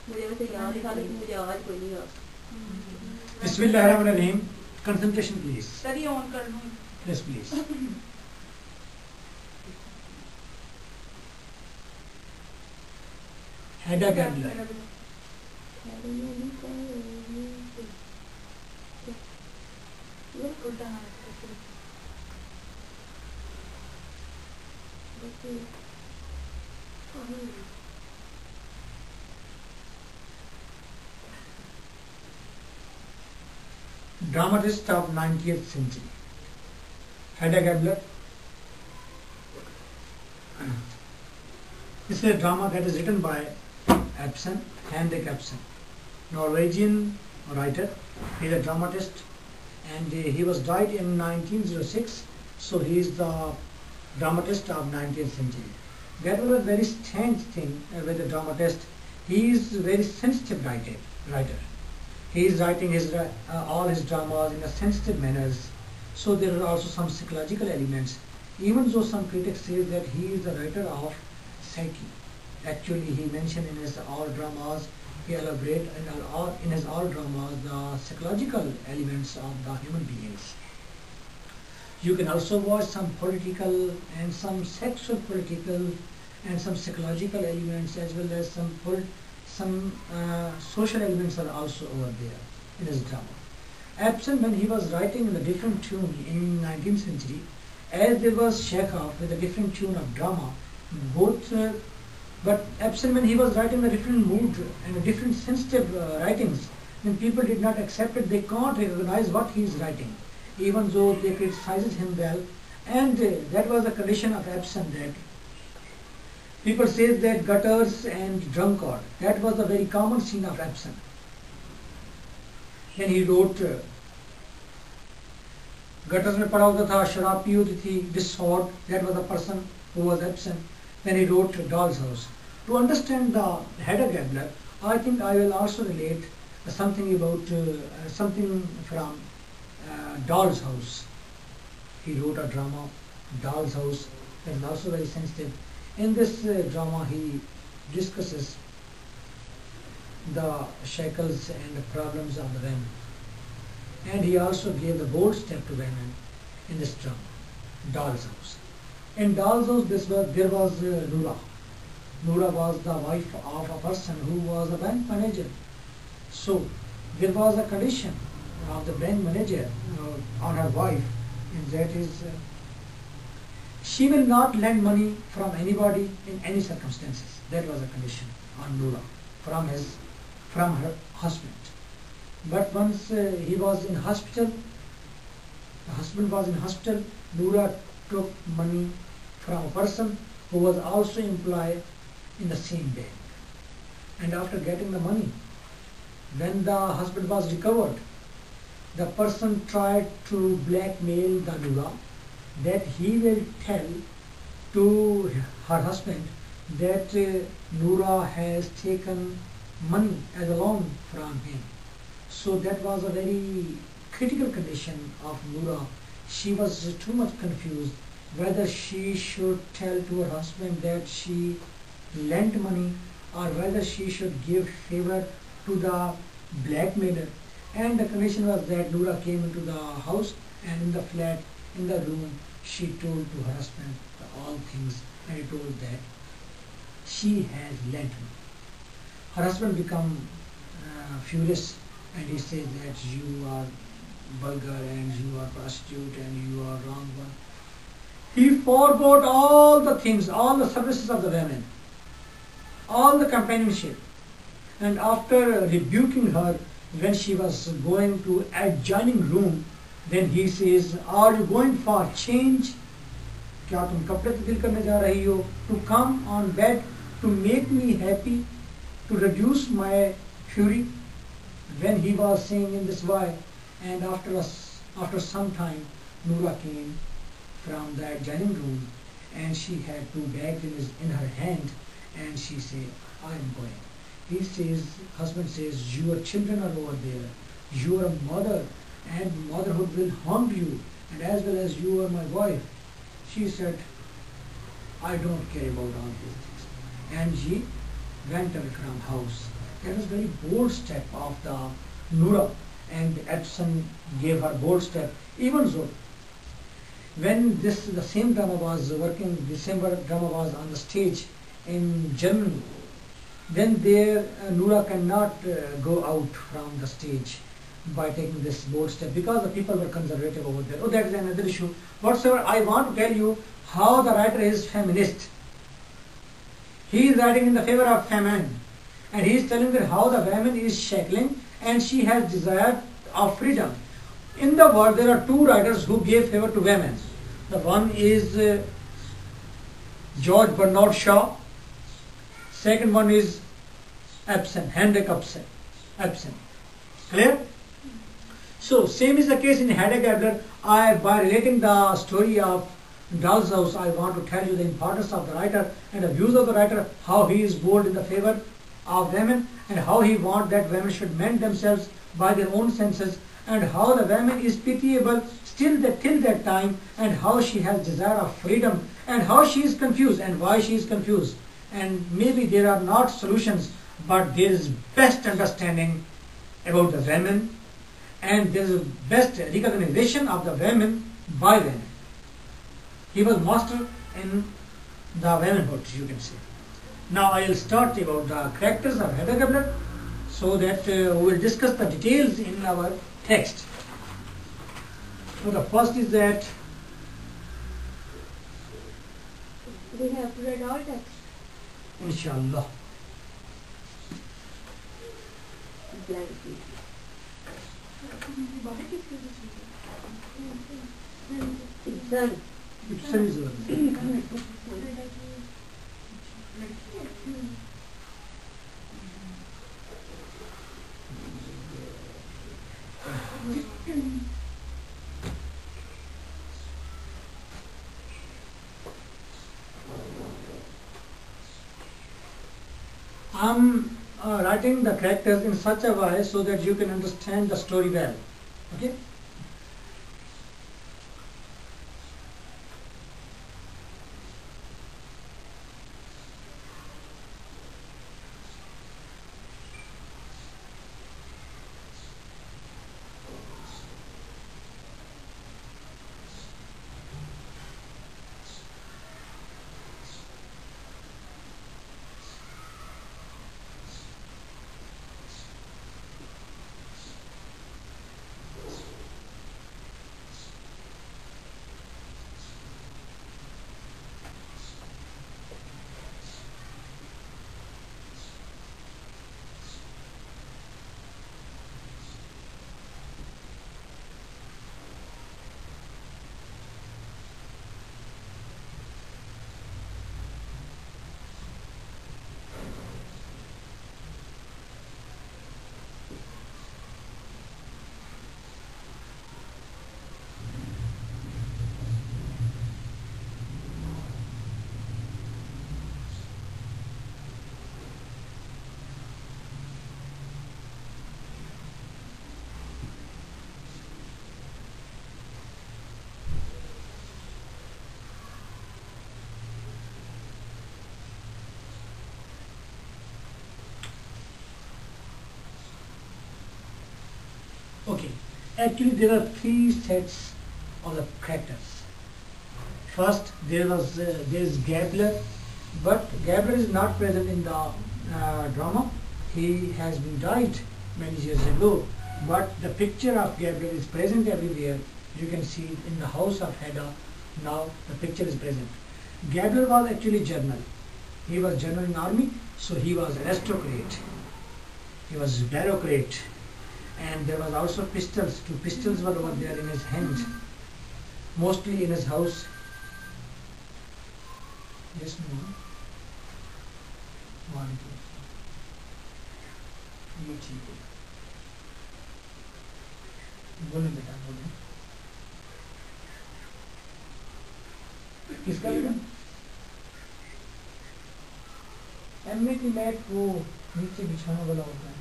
मुझे वैसे याद ही था लेकिन मुझे आवाज कोई नहीं याद. Bismillahirrahmanirrahim. Concentration, please. Study on कर लूँ. Yes, please. Hedda Gabler. Dramatist of 19th century. Hedda Gabler. This is a drama that is written by Ibsen, Henrik Ibsen, Norwegian writer. He is a dramatist, and he was died in 1906. So he is the dramatist of 19th century. That was a very strange thing with the dramatist. He is a very sensitive writer. He is writing all his dramas in a sensitive manners. So there are also some psychological elements. Even though some critics say that he is the writer of psyche. Actually, he mentioned in his all dramas, he elaborates in his all dramas the psychological elements of the human beings. You can also watch some political and some sexual political and some psychological elements, as well as some social elements are also over there in his drama. Ibsen, when he was writing in a different tune in 19th century, as there was Chekhov with a different tune of drama, but Ibsen, when he was writing a different mood and a different sensitive writings, when people did not accept it, they can't recognize what he is writing, even though they criticized him well. And that was the condition of Ibsen, that people say that gutters and drunkard, that was the very common scene of Ibsen. Then he wrote gutters में पड़ा होता था, शराब P होती थी, discord, that was the person who was Ibsen. Then he wrote Doll's House. To understand the Hedda Gabler, I think I will also relate something about something from Doll's House. He wrote a drama, Doll's House, that is also very sensitive. In this drama, he discusses the shackles and the problems of the women. And he also gave the bold step to women in this drama, Doll's House. In Doll's House, there was Noora. Noora was the wife of a person who was a bank manager. So there was a condition of the bank manager on her wife, and that is she will not lend money from anybody in any circumstances. That was a condition on Noora from her husband. But once he was in hospital, the husband was in hospital, Noora took money from a person who was also employed in the same bank. And after getting the money, when the husband was recovered, the person tried to blackmail the Noora that he will tell to her husband that Noora has taken money as a loan from him. So that was a very critical condition of Noora. She was too much confused whether she should tell to her husband that she lent money or whether she should give favor to the blackmailer. And the condition was that Noora came into the house, and in the flat, in the room, she told to her husband all things, and he told that she has lent me. Her husband became furious, and he said that you are vulgar and you are prostitute and you are wrong one. He forgot all the things, all the services of the women, all the companionship. And after rebuking her when she was going to adjoining room, then he says, are you going for change? क्या तुम कपड़े तब्दील करने जा रही हो? To come on bed to make me happy, to reduce my fury. When he was saying in this way, and after some time, Noora came from the adjoining room, and she had two bags in her hand, and she said, I am going. He says, husband says, your children are over there. You are a mother, and motherhood will haunt you, and as well as you are my wife. She said, I don't care about all these things. And she went away from house. That was very bold step of the Nura, and Edson gave her bold step. Even so, when the same drama was working, the same drama was on the stage in Germany, then there Nura cannot go out from the stage by taking this bold step because the people were conservative over there. Oh, that is another issue. Whatsoever, I want to tell you how the writer is feminist. He is writing in the favor of famine, and he is telling that how the woman is shackling and she has desire of freedom. In the world, there are two writers who gave favor to women. The one is George Bernard Shaw. Second one is Henrik Ibsen. Clear? So, same is the case in Hedda Gabler. By relating the story of Doll's House, I want to tell you the importance of the writer and the views of the writer, how he is bold in the favor of women, and how he wants that women should mend themselves by their own senses, and how the woman is pitiable till that time, and how she has desire of freedom, and how she is confused, and why she is confused. And maybe there are not solutions, but there is best understanding about the women, and there is best recognition of the women by women. He was master in the womanhood, you can say. Now I will start about the characters of Hedda Gabler, so that we will discuss the details in our text. So the first is that We have read all text. Inshallah. Blank page. It's done. It's reasonable. I'm writing the characters in such a way so that you can understand the story well. Okay? Okay, actually there are three sets of the characters. First, there is Gabler, but Gabler is not present in the drama. He has been died many years ago, but the picture of Gabler is present everywhere. You can see it in the house of Hedda. Now the picture is present. Gabler was actually general. He was general in army, so he was aristocrat. He was bureaucrat. And there was also pistols. Two pistols were over there in his hand, mostly in his house. Yes, no. ये ठीक है. बोलो बेटा बोलो. किसका बेटा? MA की mat वो नीचे बिछाने वाला होता है.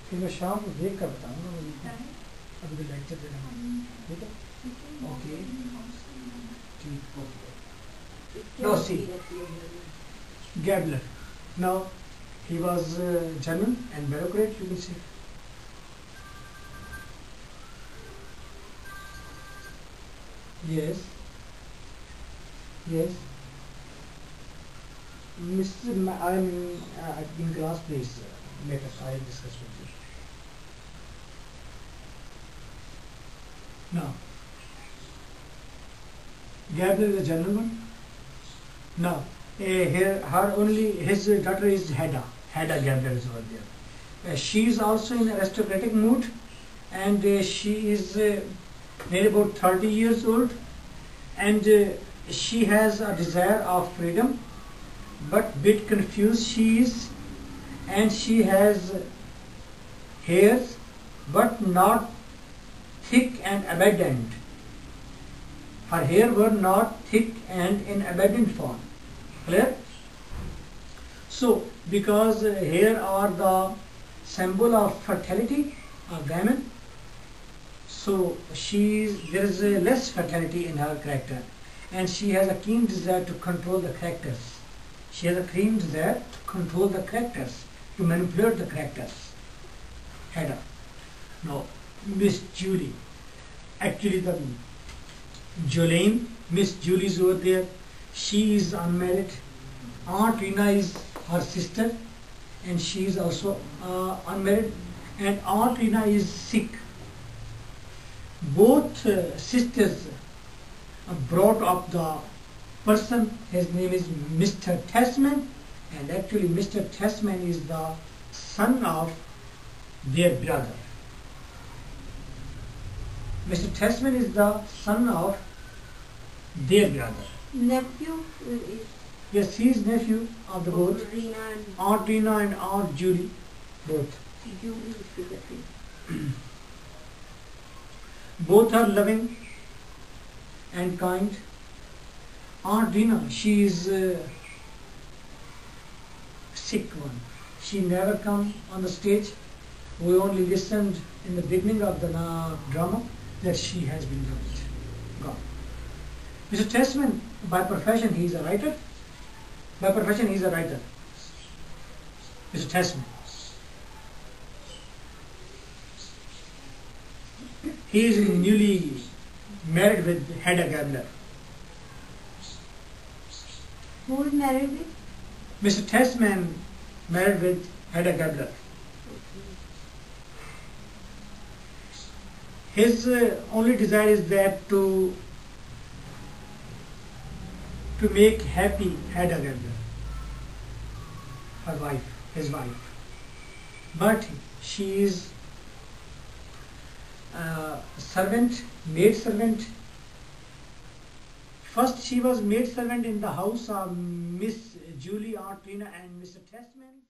फिर मैं शाम को देख कर बताऊंगा. अभी तो लेक्चर देना. ठीक है? ओके. ठीक. Okay. It Now cannot see. be that he was German. Gabler. Now, he was German and bureaucrat, you can say. Yes. Yes. Mr. I am in class, please. Let us, I will discuss with you. Now, Gabler is a German one. Now, here, her only, his daughter is Hedda. Hedda Gabler is over there. She is also in aristocratic mood, and she is nearly about 30 years old, and she has a desire of freedom, but bit confused she is, and she has hairs, but not thick and abundant. Her hair were not thick and in abundant form. Clear? So, because hair are the symbol of fertility of women, so there is less fertility in her character, and she has a keen desire to control the characters. She has a keen desire to control the characters, to manipulate the characters. Hedda. Now, Miss Julie. Actually, the Jolene, Miss Julie is over there. She is unmarried. Aunt Rina is her sister, and she is also unmarried. And Aunt Rina is sick. Both sisters brought up the person. His name is Mr. Tasman, and actually Mr. Tasman is the son of their brother. Mr. Tasman is the son of their brother. Nephew is Yes, he is nephew of the both. Rina and Aunt Rina and Aunt Julie, both. Julie is the thing. Both are loving and kind. Aunt Rina, she is sick one. She never come on the stage. We only listened in the beginning of the drama that she has been gone. Mr. Tasman, by profession, he is a writer. By profession, he is a writer. Mr. Tasman. He is newly married with Hedda Gabler. Who is married with? Mr. Tasman married with Hedda Gabler. His only desire is that to make happy Hedda Gabler, her wife, his wife. But she is servant, maid servant. First she was maid servant in the house of Miss Julie, Aunt Rina and Mr. Tasman.